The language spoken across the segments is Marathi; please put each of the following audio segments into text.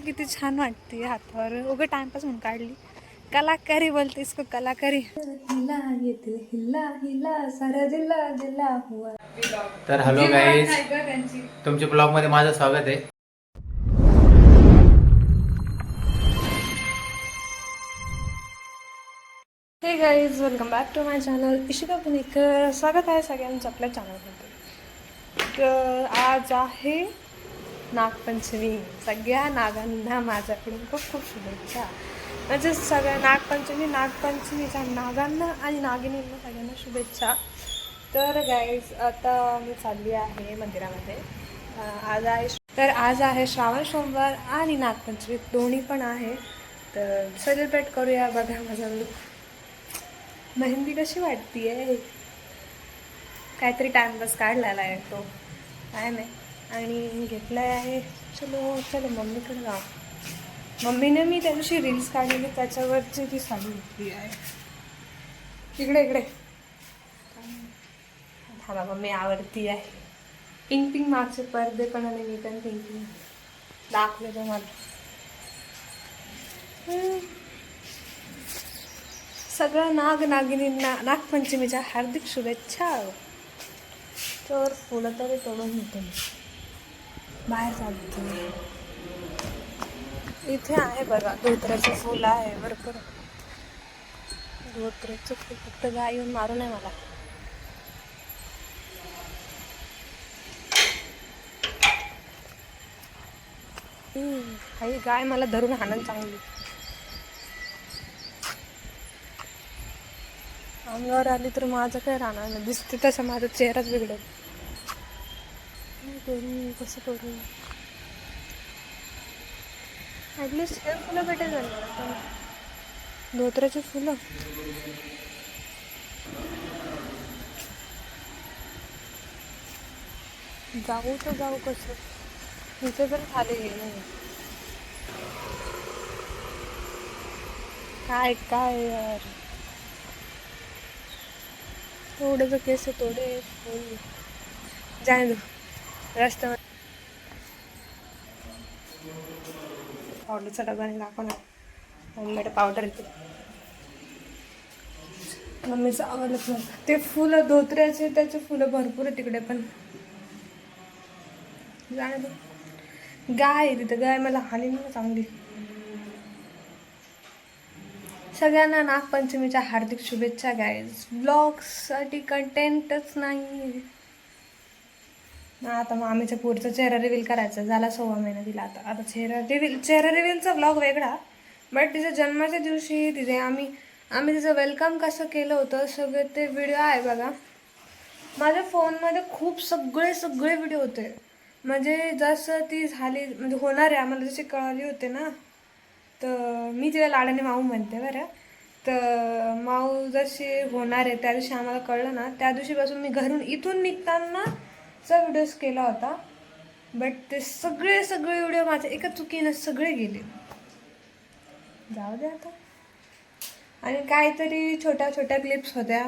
किती छान वाटते हातावर, उगा टाइमपास म्हणून काढली. कलाकारी बोलते इसको, कलाकारी. हिला येते हिला हिला सारा जिल्हा जिल्हा हुआ. तर हॅलो गाईज, तुमच्या ब्लॉग मध्ये माझं स्वागत आहे. Hey guys, welcome back to my channel Ishika Punekar. स्वागत आहे सगळ्यांचं आपल्या चॅनलमध्ये. तर आज आहे नागपंचमी. सगळ्या नागांना माझ्याकडून खूप खूप शुभेच्छा. म्हणजे सगळ्या नागपंचमीच्या नागांना आणि नागिनींना सगळ्यांना शुभेच्छा. तर गाईज, आता मी चालली आहे मंदिरामध्ये. आज आहे श्रावण सोमवार आणि नागपंचमी दोन्ही पण आहे. तर सेलिब्रेट करूया. बघा माझा लुक, मेहंदी कशी वाटतीये. काहीतरी टाइमपास काढलेला आहे तो, काय नाही. आणि घेतला आहे. चलो मम्मीकडे जाऊ. मम्मीने मी त्या दिवशी रील्स काढलेली त्याच्यावरची ती साडी घेतली आहे. इकडे थांबा, मम्मी आवडती आहे. पिंक मागचे पडदे पण आणि मी पण पिंक दाखवले तुम्हाला. सगळ्या नागिनींना नागपंचमीच्या हार्दिक शुभेच्छा. तर फुलं तरी तोडून घेते मी, बाहेर चालते. इथे आहे बघा, धोत्र्याचं फुल आहे भरपूर. धोत्र्याचं फुल, फक्त गाय येऊन मारू नये मला. ही गाय मला धरून हाणन चांगली. अंगावर आली तर माझं काय राहणार नाही. दिसते तसं माझा चेहराच बिघडेल. कसं करू. ॲटलिस्ट हे फुलं भेटेल मला. धोत्र्याची फुलं जाऊ कसं. इथे पण खाली गेले. काय यार, थोडं केस थोडे फुल जाय दो रस्त्यावर. पावडरचा डबा दाखव ना. होममेड पावडर येते मम्मीचं आवडलं. ते फुलं धोत्र्याचे, त्याचे फुलं भरपूर आहे तिकडे पण. जाय दो. गाय आहे तिथं, गाय मला हानी ना चांगली. सगळ्यांना नागपंचमीच्या हार्दिक शुभेच्छा गाईज. ब्लॉगसाठी कंटेंटच नाही. आता मामीच्या पुढचा चेहरा रिव्हील करायचा. झाला 6 महिना तिला. आता चेहरा रिव्हीलचा ब्लॉग वेगळा. बट तिच्या जन्माच्या दिवशी तिथे आम्ही तिचं वेलकम कसं केलं होतं सगळे ते व्हिडिओ आहे बघा. माझ्या फोनमध्ये खूप सगळे व्हिडिओ होते. म्हणजे जसं ती झाली, म्हणजे होणार आहे आम्हाला जशी कळाली होते ना, तर मी तिला लाडाने माऊ म्हणते बरं. तर माऊ जशी होणार आहे त्या दिवशी आम्हाला कळलं ना, त्या दिवशीपासून मी घरून इथून निघताना व्हिडिओज केला होता. बट ते सगळे व्हिडिओ माझ्या एका चुकीनं सगळे गेले. जाऊ दे आता. आणि काहीतरी छोट्या क्लिप्स होत्या.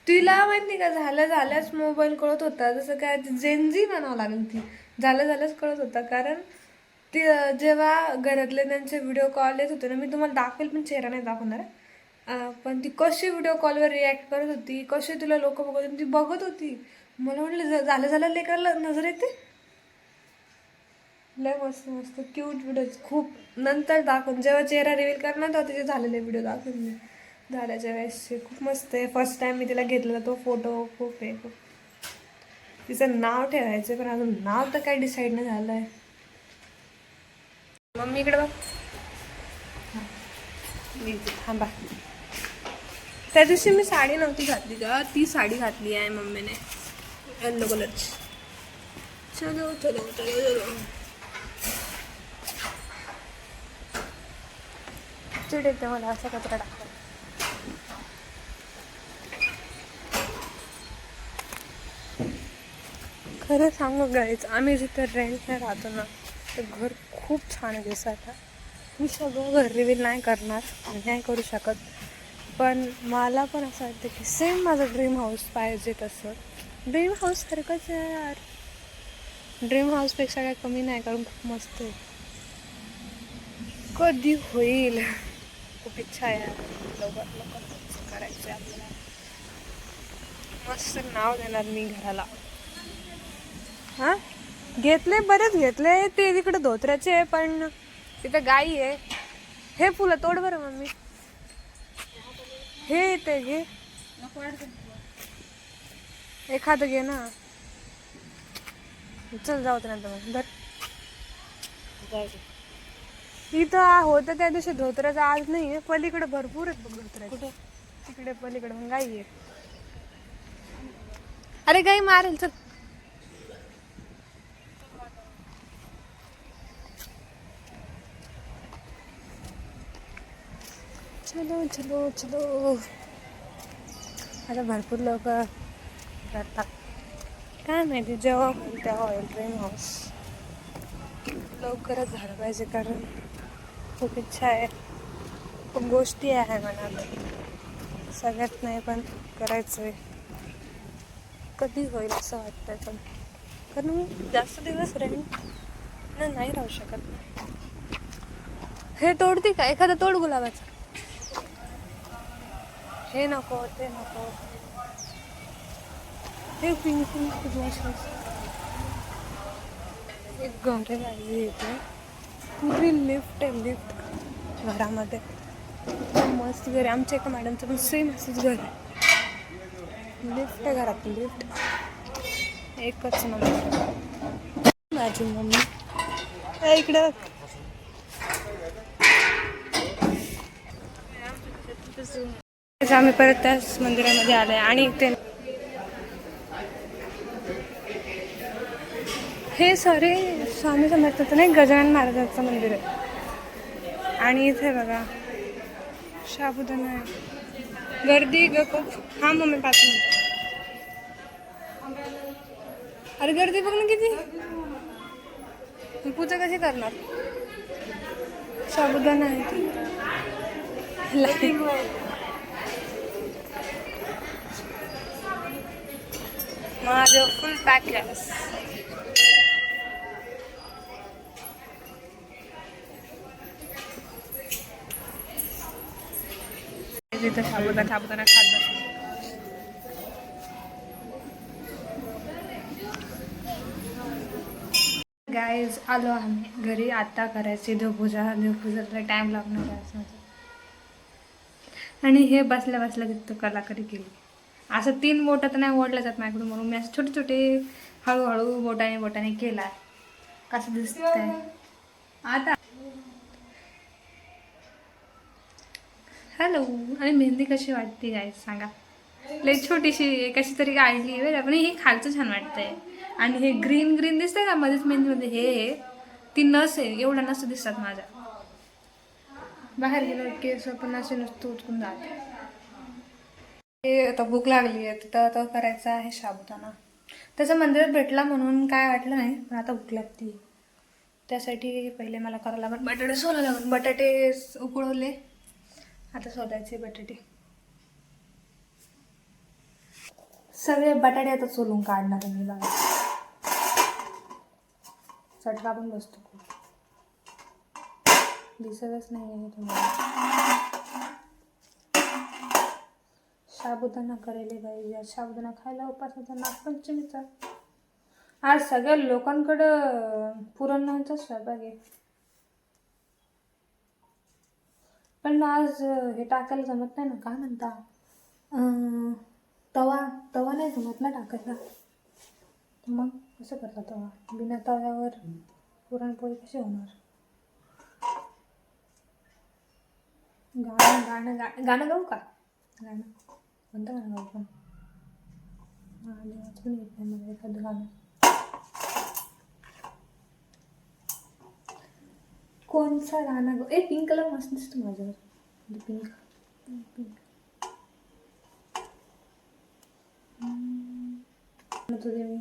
तिला माहिती का, झाल्याच मोबाईल कळत होता. जसं काय जेनजी म्हणावं लागेल. ती झाल्याच कळत होता. कारण ती जेव्हा घरातले त्यांचे व्हिडिओ कॉल येत होते ना, मी तुम्हाला दाखवेल पण चेहरा नाही दाखवणार. पण ती कशी व्हिडिओ कॉलवर रिॲक्ट करत होती, कशी तुला लोक बघत होती, ती बघत होती. मला म्हटलं झालं लेकराला नजर येते. लय मस्त क्यूट व्हिडिओ खूप. नंतर दाखवून जेव्हा चेहरा रिव्हील करणार तेव्हा तिचे झालेले व्हिडिओ दाखवून मी. झाल्याच्या वेळेस खूप मस्त आहे. फर्स्ट टाइम मी तिला घेतलेला तो फोटो खूप आहे. तिचं नाव ठेवायचं पण अजून नाव तर काही डिसाईड नाही झालं आहे. मम्मी इकडे बघ. थांबा. त्या दिवशी मी साडी नव्हती घातली का, ती साडी घातली आहे मम्मीने, येल्लो कलरची. चलो चिड येते मला असा कचरा टाकला. खरं सांगू गाईज, आम्ही जिथे रेंटने राहतो ना, ते घर खूप छान दिसायला. मी सगळं घर रिव्हील नाही करणार, नाही करू शकत. पण मला पण असं वाटतं की सेम माझं ड्रीम हाऊस पाहिजे तसं. ड्रीम हाऊस सारखंच आहे यार. ड्रीम हाऊसपेक्षा काय कमी नाही, कारण खूप मस्त आहे. कधी होईल खूप इच्छा आहे लवकर लवकर करायचं आपल्याला. मस्त नाव देणार मी घराला. हा घेतले बरेच घेतले ते तिकडे धोत्र्याचे आहे पण तिथं गाई आहे. हे फुलं तोड बरं मम्मी. हे ते घे एखादं घे ना. चल जाऊ दे नंतर मग इथं होतं त्या दिवशी धोत्र्याचं आज नाही आहे. पलीकडे भरपूर आहेत बघ धोत्र्याचे. कुठे तिकडे पलीकडे मग गाई आहे. अरे गाई मारेल चल. चलो चलो चलो. आता भरपूर लोक करतात काय माहिती जेव्हा होईल तेव्हा होईल ड्रीम हाऊस. लवकरच झालं पाहिजे कारण खूप इच्छा आहे. खूप गोष्टी आहे मनात सगळ्यात नाही पण करायचं आहे. कधी होईल असं वाटतंय पण कारण मी जास्त दिवस नाही राहू शकत. हे तोडते का एखादा तोड गुलाबाचं. हे नको ते नको. हे पिंक पिंक खूप मस्त. एक घर पाहिजे इथे. पुरी लिफ्ट आहे लिफ्ट घरामध्ये. मस्त घर आहे. आमच्या एका मॅडमचं पण सेम असंच घर आहे. लिफ्ट आहे घरात लिफ्ट. एकच नंबर. माझी मम्मी इकडं आम्ही परत त्याच मंदिरामध्ये आलोय आणि ते हे सारे स्वामी समर्थाचं नाही गजानन महाराजांचं मंदिर आहे. आणि इथे बघा साबुदाणा आहे. गर्दी ग खूप. हा मम्मी 5 मिनिट. अरे गर्दी बघ ना किती. पूजा कशी करणार. साबुदाणा आहे माझं फुल पॅक आहे. तिथं साबुदाणा खात बसलो. गाईज आलो आम्ही घरी. आता करायची देवपूजाला टाइम लागणार आहे असं. आणि हे बसल्या बसल्या तिथं कलाकारी केली. असं 3 बोटं तर नाही ओढल्या जात माझ्याकडून म्हणून मी असं छोटे छोटे हळूहळू बोटाने केला. कसं दिसतंय आता. हॅलो. आणि मेहंदी कशी वाटते गाईज सांगा. लई छोटीशी कशी तरी काढली बरं पण हे खालचं छान वाटतंय. आणि हे ग्रीन ग्रीन दिसतंय का मध्येच मेहंदीमध्ये हे ती नस आहे. एवढ्या नस दिसतात माझ्या. बाहेर गेलो केस पण असे नुसतं उचकून जाते. हे आता भूक लागली आहे तर आता करायचं आहे साबुदाणा. त्याचा मंदिरात भेटला म्हणून काय वाटलं नाही पण आता भूक लागते. त्यासाठी पहिले मला करावं लागेल बटाटे सोलावं लागेल. बटाटे उकळवले आता सोलायचे बटाटे. सगळे बटाटे आता सोलून काढणार मी बघा. चटका पण बसतो खूप. दिसतच नाही आहे तुम्हाला. साबुदाणा करायला पाहिजे. साबुदाणा खायला उपासाचा नागपंचमीचा. आज सगळ्या लोकांकडं पुरणचा स्वयंपाक आहे. पण आज हे टाकायला जमत नाही ना. काय म्हणता तवा नाही जमत ना टाकायला. मग कसं करता तवा. बिना तव्यावर पुरणपोळी कशी होणार. गाणं गाऊ का. गाणं कोणतं गाणं गाऊ पण. वाचून येत नाही मला एखादं गाणं. कोणचं गाणं गाऊ. पिंक कलर मस्त दिसतो माझ्यावर. पिंक पिंक तुझे मी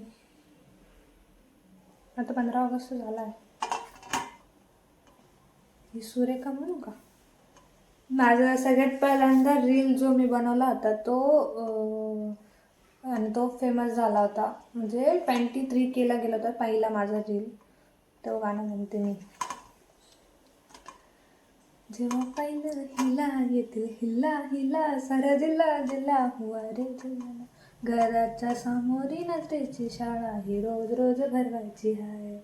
आता 15 ऑगस्ट झाला आहे. ही सुरेखा म्हणू का. माझा सगळ्यात पहिल्यांदा रील जो मी बनवला होता तो फेमस झाला होता. म्हणजे 23K ला गेला होता पहिला माझा रील. तो गाणं म्हणते मी. जेव्हा पाहिलं हिला येते हिला हिला सारा जिल्हा जिल्हा हुआ रे जिल्हा घराच्या समोरी नसतेची शाळा ही रोज रोज भरवायची हाय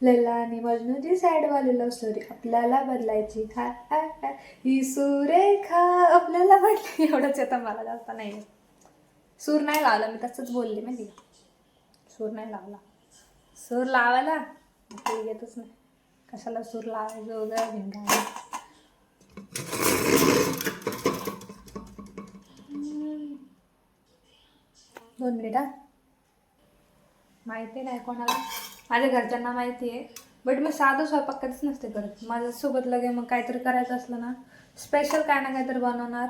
लैला आणि मजनूची सॅडवाली लव्ह स्टोरी आपल्याला बदलायची हाय हाय हाय ही सुरेखा आपल्याला बदली एवढंच येतं मला जास्त नाही येत. सूर नाही लावला मी तसंच बोलले माहिती का सूर नाही लावला सूर लावायला ते येतच नाही कशाला सूर लावायचं वगैरे भिंगा 2 मिनिट हा माहिती नाही कोणाला माझ्या घरच्यांना माहिती आहे बट मी साधं स्वयंपाक कधीच नसते करत माझ्यासोबत लगे मग काहीतरी करायचं असलं ना स्पेशल काय ना काहीतरी बनवणार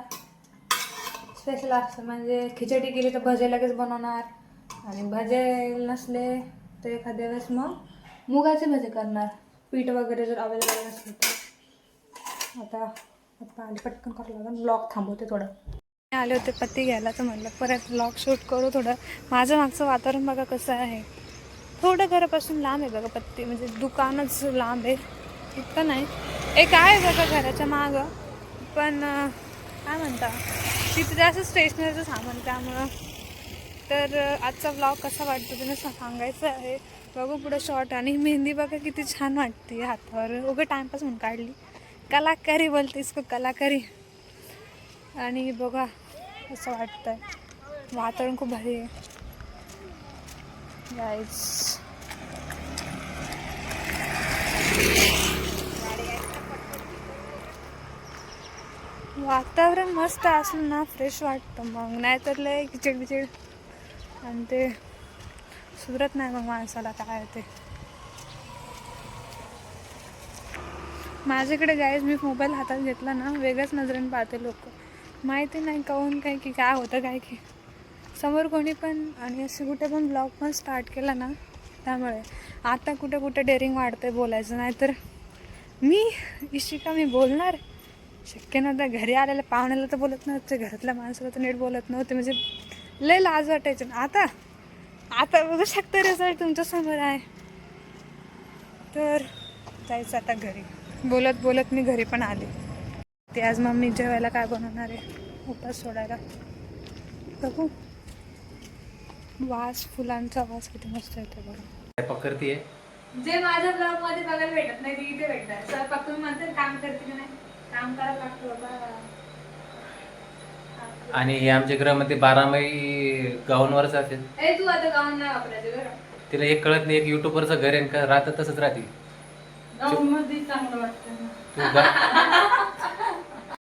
स्पेशल असतं म्हणजे खिचडी केली तर भजे लगेच बनवणार आणि भजे नसले तर एखाद्या वेळेस मग मुगाचे भजे करणार पीठ वगैरे जर अवेलेबल नसलं तर आता पप्पा आले पटकन करावं लागेल ब्लॉग थांबवते थोडं आले होते पत्ती घ्यायला तर म्हणलं परत ब्लॉग शूट करू थोडं माझं मागचं वातावरण बघा कसं आहे थोडं घरापासून लांब आहे बघा पत्ती म्हणजे दुकानच लांब आहे इतकं नाही एक आहे बघा घराच्या मागं पण काय म्हणता तिथे जास्त स्टेशनरीचं सामान त्यामुळं तर आजचा ब्लॉग कसा वाटतो तुम्ही सांगायचं आहे बघू पुढं शॉर्ट आणि मेहंदी बघा किती छान वाटते हातावर उगं टाईमपास म्हणून काढली कलाकारी बोलते इसको कलाकारी आणि बघा असं वाटतंय वातावरण खूप भारी आहे गाईज वातावरण मस्त असलं ना फ्रेश वाटतं मग नाहीतर लय खिचड बिचड आणि ते सुधरत नाही मग माणसाला काय ते माझ्याकडे गाईज मी मोबाईल हातात घेतला ना वेगळ्याच नजरेने पाहते लोक माहिती नाही काहून काय की काय होतं काय की समोर कोणी पण आणि असे कुठे पण ब्लॉग पण स्टार्ट केला ना त्यामुळे आता कुठे कुठे डेअरिंग वाढते बोलायचं नाही तर मी इशिका मी बोलणार शक्य नव्हतं घरी आलेल्या पाहुण्याला तर बोलत नव्हते घरातल्या माणसाला तर नीट बोलत नव्हते म्हणजे लय लाज वाटायचं आता आता बघू शकता रिझल्ट तुमच्यासमोर आहे तर जायचं आता घरी बोलत बोलत मी घरी पण आले ते आज मम्मी जेवायला काय बनवणार आहे उपास सोडायला बघू वास फुलांचा वास किती मस्त येतो बघा स्वयंपाक करते जे माझ्या ब्लॉग मध्ये बघायला भेटत नाही ते इथे भेटतात स्वयंपाक तुम्ही म्हणते काम करते की नाही काम करायला लागतं बाबा आणि हे आमच्या घरामध्ये 12 मै गाऊनवरच असेल ए तू आता गाऊन नाही वापरायचं बरं तिला एक कळत नाही एक युट्यूबरचं घर आहे का राहतं तसंच राहते गाऊन मध्ये चांगलं वाटतं तू